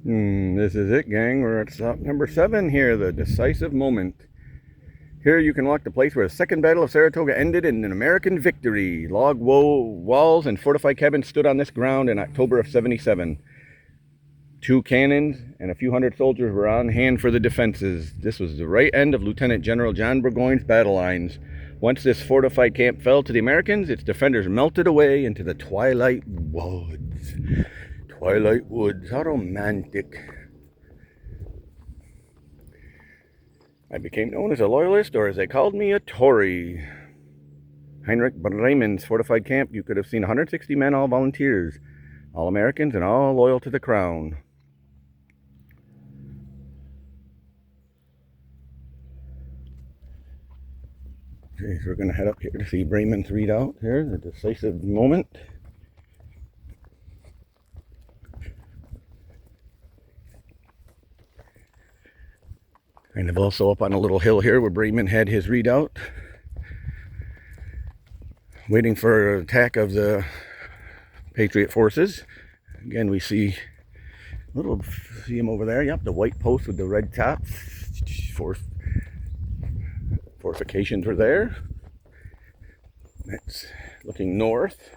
This is it, gang. We're at stop number 7 here, the decisive moment. Here you can walk the place where the Second Battle of Saratoga ended in an American victory. Log walls and fortified cabins stood on this ground in October of '77. 2 cannons and a few hundred soldiers were on hand for the defenses. This was the right end of Lieutenant General John Burgoyne's battle lines. Once this fortified camp fell to the Americans, its defenders melted away into the twilight woods. Twilight woods, how romantic. I became known as a loyalist, or as they called me, a Tory. Heinrich Bremen's fortified camp, you could have seen 160 men, all volunteers, all Americans and all loyal to the crown. Okay, so we're going to head up here to see Bremen's readout here, the decisive moment. Kind of also up on a little hill here where Bremen had his redoubt, waiting for an attack of the Patriot forces. Again, we see him over there. Yep, the white post with the red tops. Fortifications were there. That's looking north.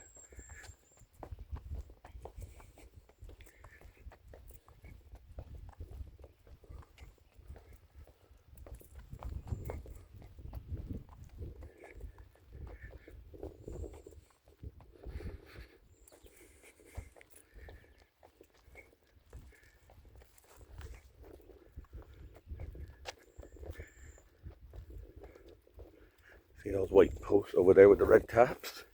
See those white posts over there with the red tops?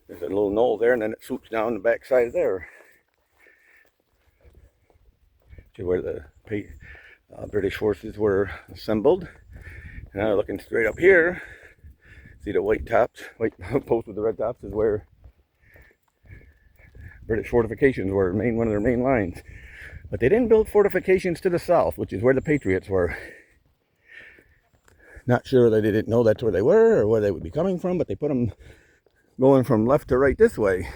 There's a little knoll there, and then it swoops down the back side there to where the British forces were assembled. And now looking straight up here, see the white post with the red tops is where British fortifications were, one of their main lines. But they didn't build fortifications to the south, which is where the Patriots were. Not sure that they didn't know that's where they were or where they would be coming from, but they put them going from left to right this way,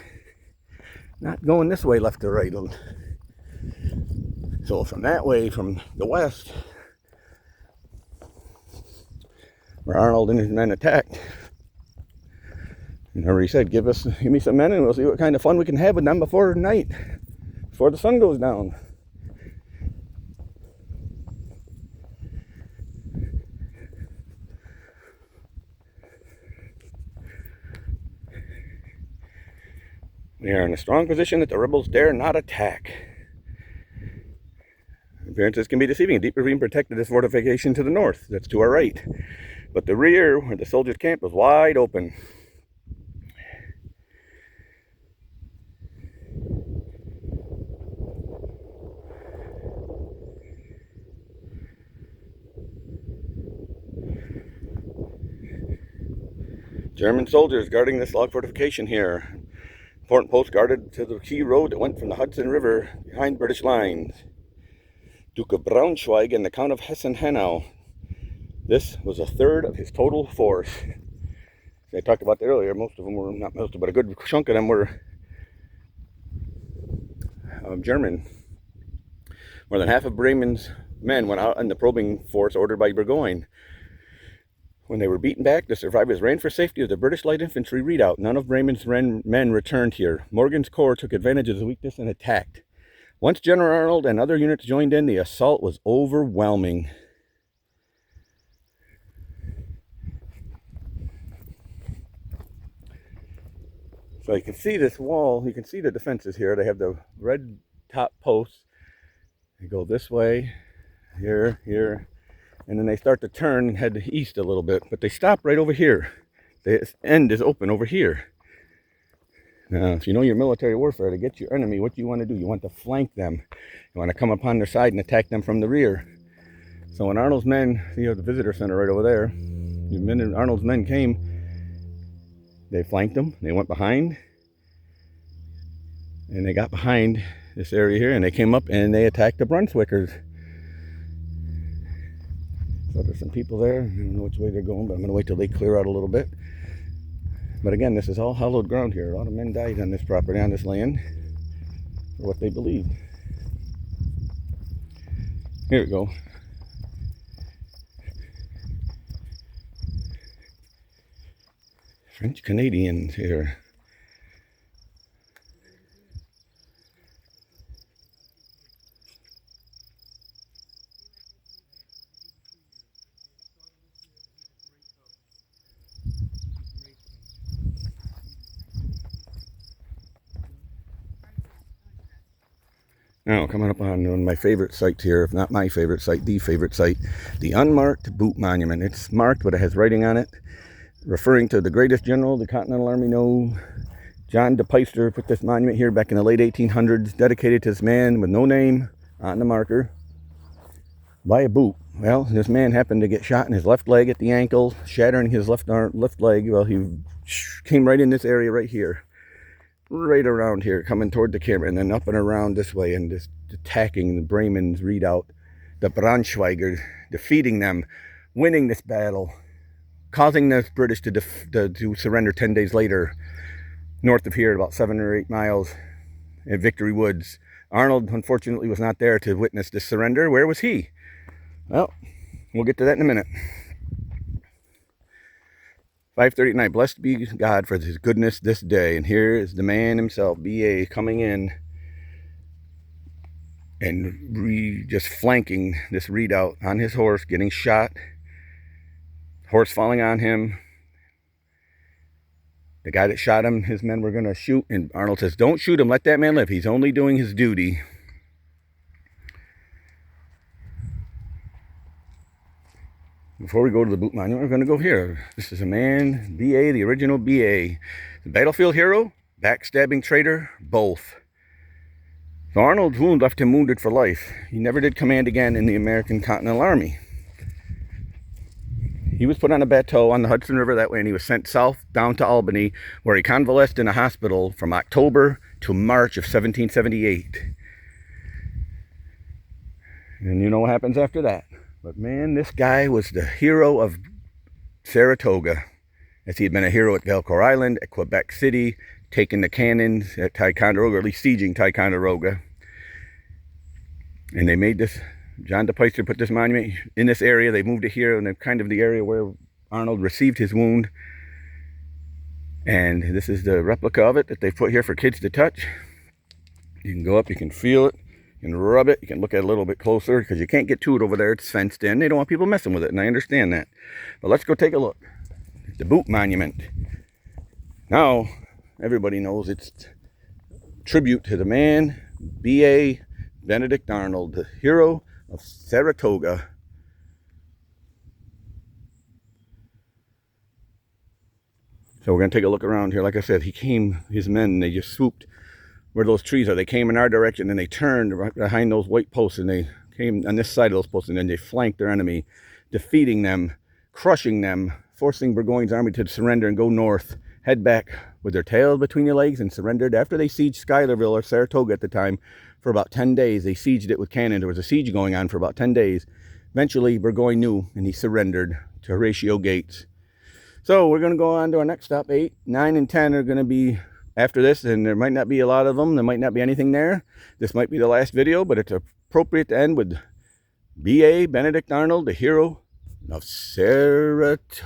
not going this way left to right. So from that way, from the west, where Arnold and his men attacked, and already said, give me some men and we'll see what kind of fun we can have with them before night, before the sun goes down. We are in a strong position that the rebels dare not attack. Appearances can be deceiving. A deep ravine protected this fortification to the north. That's to our right. But the rear, where the soldiers' camp, was wide open. German soldiers guarding this log fortification here. Important post guarded to the key road that went from the Hudson River behind British lines. Duke of Braunschweig and the Count of Hessen-Hanau. This was a third of his total force. I talked about that earlier. Most of them were, not most, but a good chunk of them were German. More than half of Bremen's men went out in the probing force ordered by Burgoyne. When they were beaten back, the survivors ran for safety of the British light infantry redoubt. None of Bremen's men returned here. Morgan's corps took advantage of the weakness and attacked. Once General Arnold and other units joined in, the assault was overwhelming. So you can see this wall, you can see the defenses here. They have the red top posts. They go this way, here, and then they start to turn and head east a little bit, but they stop right over here. The end is open over here. Now, if you know your military warfare, to get your enemy, what you want to do, you want to flank them. You want to come upon their side and attack them from the rear. So when Arnold's men, you have the visitor center right over there, Arnold's men came, they flanked them, they went behind, and they got behind this area here, and they came up and they attacked the Brunswickers. So there's some people there. I don't know which way they're going, but I'm going to wait till they clear out a little bit. But again, this is all hallowed ground here. A lot of men died on this property, on this land, for what they believed. Here we go. French Canadians here. Now, coming up on one of my favorite sites here, if not my favorite site, the favorite site, the unmarked boot monument. It's marked, but it has writing on it, referring to the greatest general the Continental Army know. John Decisive put this monument here back in the late 1800s, dedicated to this man with no name on the marker by a boot. Well, this man happened to get shot in his left leg at the ankle, shattering his left leg. Well, he came right in this area right here. Right around here, coming toward the camera, and then up and around this way, and just attacking the Bremen's redoubt, the Braunschweiger, defeating them, winning this battle, causing the British to surrender 10 days later, north of here, about 7 or 8 miles, at Victory Woods. Arnold, unfortunately, was not there to witness this surrender. Where was he? Well, we'll get to that in a minute. 5:30 at night. Blessed be God for his goodness this day. And here is the man himself, B.A., coming in and just flanking this redoubt on his horse, getting shot. Horse falling on him. The guy that shot him, his men were going to shoot. And Arnold says, don't shoot him. Let that man live. He's only doing his duty. Before we go to the boot monument, we're going to go here. This is a man, B.A., the original B.A. The battlefield hero, backstabbing traitor, both. So Arnold's wound left him wounded for life. He never did command again in the American Continental Army. He was put on a bateau on the Hudson River that way, and he was sent south down to Albany, where he convalesced in a hospital from October to March of 1778. And you know what happens after that. But man, this guy was the hero of Saratoga, as he had been a hero at Valcour Island, at Quebec City, taking the cannons at Ticonderoga, or at least sieging Ticonderoga. And they made this, John Decisive put this monument in this area. They moved it here in kind of the area where Arnold received his wound. And this is the replica of it that they put here for kids to touch. You can go up, you can feel it. You can rub it. You can look at it a little bit closer because you can't get to it over there. It's fenced in. They don't want people messing with it, and I understand that. But let's go take a look. The boot monument. Now, everybody knows it's a tribute to the man, B.A. Benedict Arnold, the hero of Saratoga. So we're going to take a look around here. Like I said, his men, they just swooped where those trees are. They came in our direction, and they turned right behind those white posts, and they came on this side of those posts, and then they flanked their enemy, defeating them, crushing them, forcing Burgoyne's army to surrender and go north, head back with their tails between their legs, and surrendered. After they sieged Schuylerville, or Saratoga at the time, for about 10 days. They sieged it with cannon. There was a siege going on for about 10 days. Eventually, Burgoyne knew, and he surrendered to Horatio Gates. So we're going to go on to our next stop. 8, 9, and 10 are going to be after this, and there might not be a lot of them. There might not be anything there. This might be the last video, but it's appropriate to end with B.A. Benedict Arnold, the hero of Saratoga.